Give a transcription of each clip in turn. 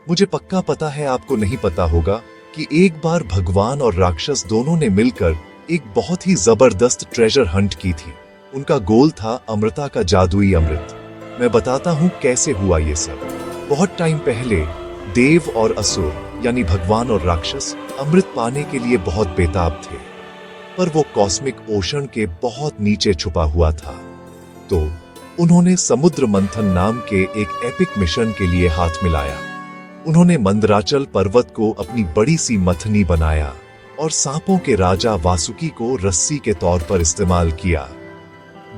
मुझे पक्का पता है आपको नहीं पता होगा कि एक बार भगवान और राक्षस दोनों ने मिलकर एक बहुत ही जबरदस्त ट्रेजर हंट की थी। उनका गोल था अमृता का जादुई अमृत। मैं बताता हूँ कैसे हुआ ये सब। बहुत टाइम पहले देव और असुर यानी भगवान और राक्षस अमृत पाने के लिए बहुत बेताब थे, पर वो कॉस्मिक ओशन के बहुत नीचे छुपा हुआ था। तो उन्होंने समुद्र मंथन नाम के एक एपिक मिशन के लिए हाथ मिलाया। उन्होंने मंदराचल पर्वत को अपनी बड़ी सी मथनी बनाया और सांपों के राजा वासुकी को रस्सी के तौर पर इस्तेमाल किया।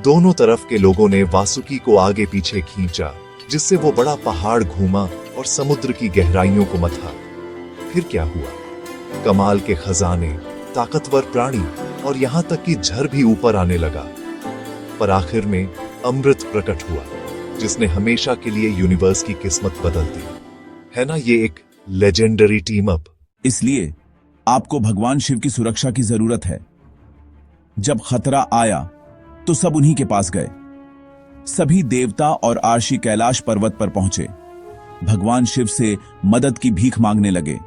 दोनों तरफ के लोगों ने वासुकी को आगे पीछे खींचा, जिससे वो बड़ा पहाड़ घूमा और समुद्र की गहराइयों को मथा। फिर क्या हुआ? कमाल के खजाने, ताकतवर प्राणी और यहां तक कि झर भी ऊपर आने लगा। पर आखिर में अमृत प्रकट हुआ, जिसने हमेशा के लिए यूनिवर्स की किस्मत बदल दी। है ना ये एक लेजेंडरी टीम अप। इसलिए आपको भगवान शिव की सुरक्षा की जरूरत है। जब खतरा आया तो सब उन्हीं के पास गए। सभी देवता और आर्षि कैलाश पर्वत पर पहुंचे। भगवान शिव से मदद की भीख मांगने लगे।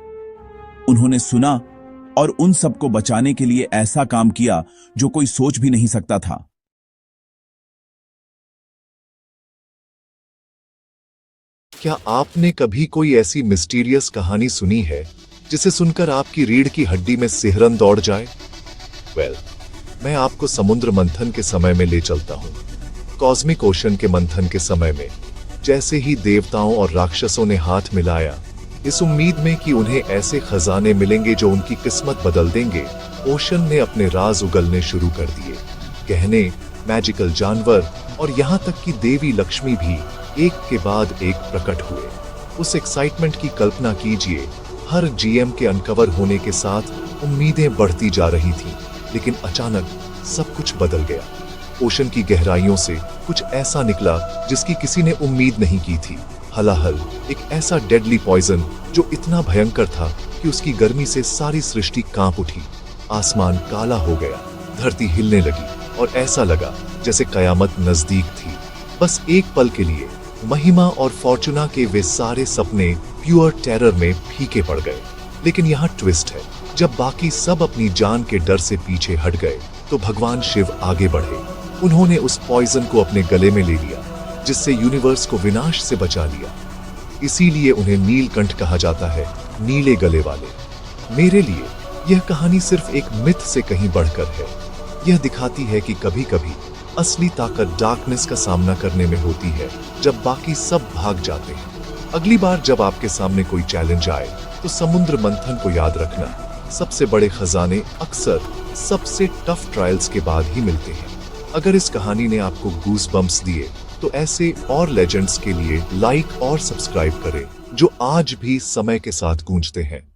उन्होंने सुना और उन सबको बचाने के लिए ऐसा काम किया जो कोई सोच भी नहीं सकता था। क्या आपने कभी कोई ऐसी मिस्टीरियस कहानी सुनी है जिसे सुनकर आपकी रीढ़ की हड्डी में सिहरन दौड़ जाए? मैं आपको समुद्र मंथन के समय में ले चलता हूं। कॉस्मिक ओशन के मंथन के समय में जैसे ही देवताओं और राक्षसों ने हाथ मिलाया, इस उम्मीद में कि उन्हें ऐसे खजाने मिलेंगे जो उनकी किस्मत बदल देंगे, ओशन ने अपने राज उगलने शुरू कर दिए। गहने, मैजिकल जानवर और यहां तक कि देवी लक्ष्मी भी एक के बाद एक प्रकट हुए। उस एक्साइटमेंट की कल्पना कीजिए। हर जीएम के अनकवर होने के साथ उम्मीदें बढ़ती जा रही थीं, लेकिन अचानक सब कुछ बदल गया। ओशन की गहराइयों से कुछ ऐसा निकला जिसकी किसी ने उम्मीद नहीं की थी। हलाहल, एक ऐसा डेडली पॉइजन जो इतना भयंकर था कि उसकी गर्मी से सारी सृष्टि कांप उठी। आसमान काला हो गया, धरती हिलने लगी और ऐसा लगा जैसे कयामत नजदीक थी। बस एक पल के लिए महिमा और फॉर्चूना के वे सारे सपने प्योर टेरर में फीके पड़ गए। लेकिन यहाँ ट्विस्ट है। जब बाकी सब अपनी जान के डर से पीछे हट गए तो भगवान शिव आगे बढ़े। उन्होंने उस पॉइजन को अपने गले में ले लिया, जिससे यूनिवर्स को विनाश से बचा लिया। इसीलिए उन्हें नीलकंठ कहा जाता है, नीले गले वाले। मेरे लिए यह कहानी सिर्फ एक मिथ से कहीं बढ़कर है। यह दिखाती है कि कभी कभी असली ताकत डार्कनेस का सामना करने में होती है, जब बाकी सब भाग जाते हैं। अगली बार जब आपके सामने कोई चैलेंज आए तो समुद्र मंथन को याद रखना। सबसे बड़े खजाने अक्सर सबसे टफ ट्रायल्स के बाद ही मिलते हैं। अगर इस कहानी ने आपको गूस बम्प्स दिए तो ऐसे और लेजेंड्स के लिए लाइक और सब्सक्राइब करें, जो आज भी समय के साथ गूंजते हैं।